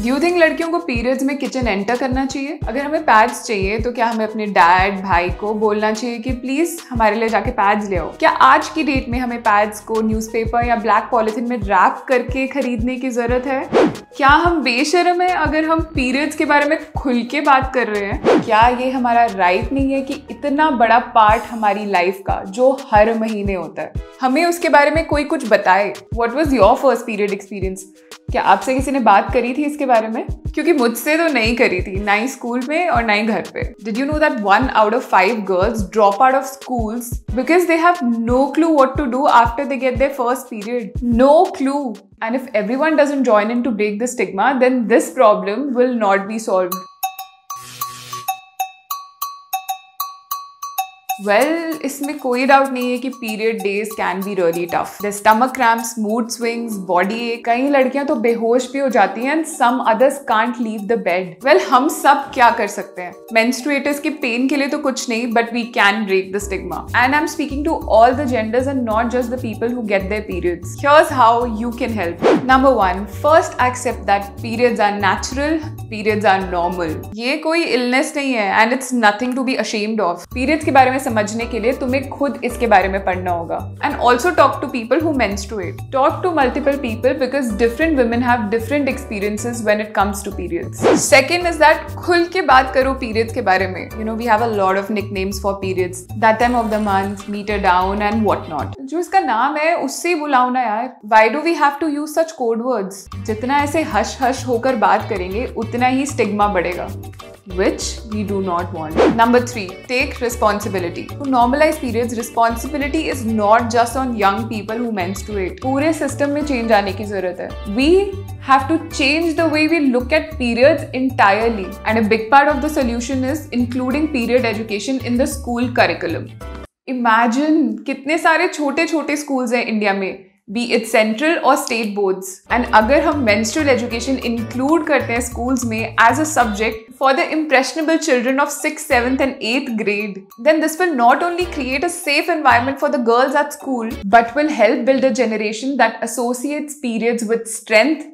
Do you think लड़कियों को periods में किचन एंटर करना चाहिए? अगर हमें पैड्स चाहिए तो क्या हमें अपने डैड भाई को बोलना चाहिए कि प्लीज हमारे लिए जाके पैड्स ले आओ? क्या आज की डेट में हमें पैड्स को न्यूज़पेपर या ब्लैक पॉलिथीन में रैप करके खरीदने की जरूरत है? क्या हम बेशर्म है अगर हम पीरियड्स के बारे में खुल के बात कर रहे हैं? क्या ये हमारा राइट नहीं है कि इतना बड़ा पार्ट हमारी लाइफ का जो हर महीने होता है हमें उसके बारे में कोई कुछ बताए? What was your first period experience? क्या आपसे किसी ने बात करी थी इसके बारे में? क्योंकि मुझसे तो नहीं करी थी, ना ही स्कूल में और ना ही घर पे। Did you know that 1 out of 5 girls drop out of schools because they have no clue what to do after they get their first period? No clue. And if everyone doesn't join in to break the stigma, then this problem will not be solved. इसमें कोई doubt नहीं है कि period days can be really tough. The stomach cramps, mood swings, body ache, कई लड़कियां तो बेहोश भी हो जाती हैं and some others can't leave the bed. हम सब क्या कर सकते हैं? मेंस्ट्रुएटर्स के पेन के लिए तो कुछ नहीं, but we can break the stigma. And I am speaking to all the genders and not just the people who get their periods. Here's how you can help. Number 1, first accept that periods are natural, periods are normal. ये कोई illness नहीं है and it's nothing to be ashamed of. Periods के बारे में समझने के लिए तुम्हें खुद इसके बारे में पढ़ना होगा। And also talk to people who menstruate. Talk to multiple people because different women have different experiences when it comes to periods. Second is that खुल के बात करो पीरियड्स के बारे में। You know we have a lot of nicknames for periods, that time of the month, meter down and what not. जो इसका नाम है उससे ही बुलाओ ना यार। Why do we have to use such code words? जितना ऐसे हश हश होकर बात करेंगे उतना ही स्टिग्मा बढ़ेगा, which we do not want. Number 3, take responsibility. To normalize periods, responsibility is not just on young people who menstruate. पूरे system में change आने की जरूरत है। We have to change the way we look at periods entirely. And a big part of the solution is including period education in the school curriculum. Imagine कितने सारे छोटे छोटे schools हैं इंडिया में, be it central or state boards. And अगर हम menstrual education include करते हैं schools में as a subject for the impressionable children of 6th, 7th and 8th grade, then this will not only create a safe environment for the girls at school, but will help build a generation that associates periods with strength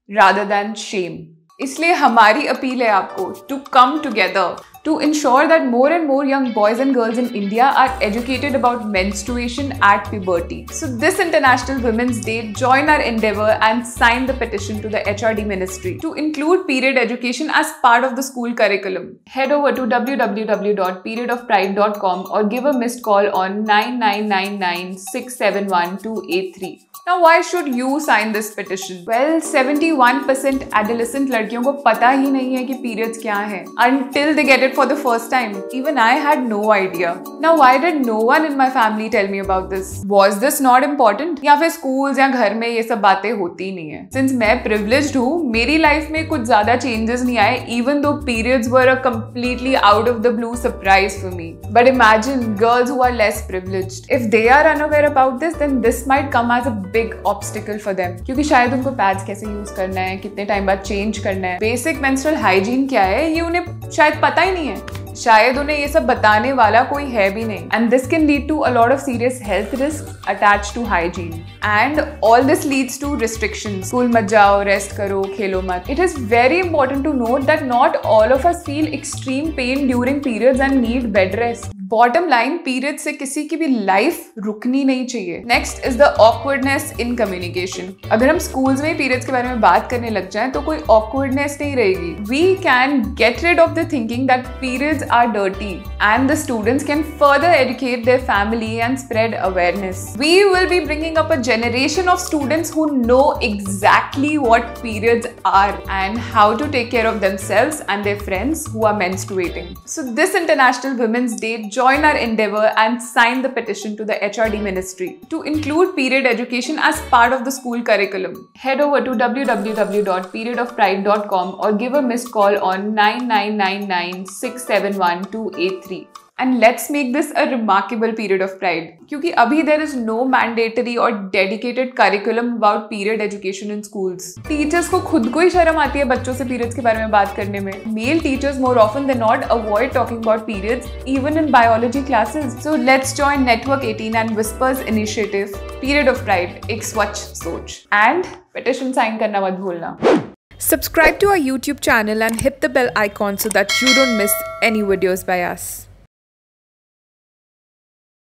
rather than shame. इसलिए हमारी appeal है आपको to come together to ensure that more and more young boys and girls in India are educated about menstruation at puberty. So this International Women's Day, join our endeavor and sign the petition to the HRD Ministry to include period education as part of the school curriculum. Head over to www.periodofpride.com or give a missed call on 9999671283. Now, why should you sign this petition? Well, 71% adolescent लड़कियों को पता ही नहीं है कि periods क्या हैं until they get it for the first time. Even I had no idea. Now, why did no one in my family tell me about this? Was this not important? या फिर schools या घर में ये सब बातें होती नहीं है? Since मैं privileged हूँ, मेरी life में कुछ ज़्यादा changes नहीं आए, even though periods were a completely out of the blue surprise for me. But imagine girls who are less privileged. If they are unaware about this, then this might come as a big obstacle for them. क्योंकि शायद उनको pads कैसे use करना है, कितने time बाद change करना है, basic menstrual hygiene क्या है, ये उन्हें शायद पता ही नहीं है। शायद उन्हें ये सब बताने वाला कोई है भी नहीं। And this can lead to a lot of serious health risks attached to hygiene. And all this leads to restrictions. School मत जाओ, rest करो, खेलो मत. It is very important to note that not all of us feel extreme pain during periods and need bed rest. Bottom line, periods से किसी की भी life रुकनी नहीं चाहिए. Next is the awkwardness in communication. अगर हम schools में periods के बारे में बात करने लग जाएं तो कोई awkwardness नहीं रहेगी. We can get rid of the thinking that periods are dirty and the students can further educate their family and spread awareness. We will be bringing up a generation of students who know exactly what periods are and how to take care of themselves and their friends who are menstruating. So this International Women's Day, join our endeavor and sign the petition to the HRD Ministry to include period education as part of the school curriculum. Head over to www.periodofpride.com or give a missed call on 9999671283. And let's make this a remarkable period of pride. क्योंकि अभी there is no mandatory or dedicated curriculum about period education in schools. Teachers को खुद को ही शर्म आती है बच्चों से periods के बारे में बात करने में. Male teachers more often than not avoid talking about periods even in biology classes. So let's join Network 18 and Whispers initiative Period of Pride, एक स्वच्छ सोच. And petition sign करना मत भूलना. Subscribe to our YouTube channel and hit the bell icon so that you don't miss any videos by us.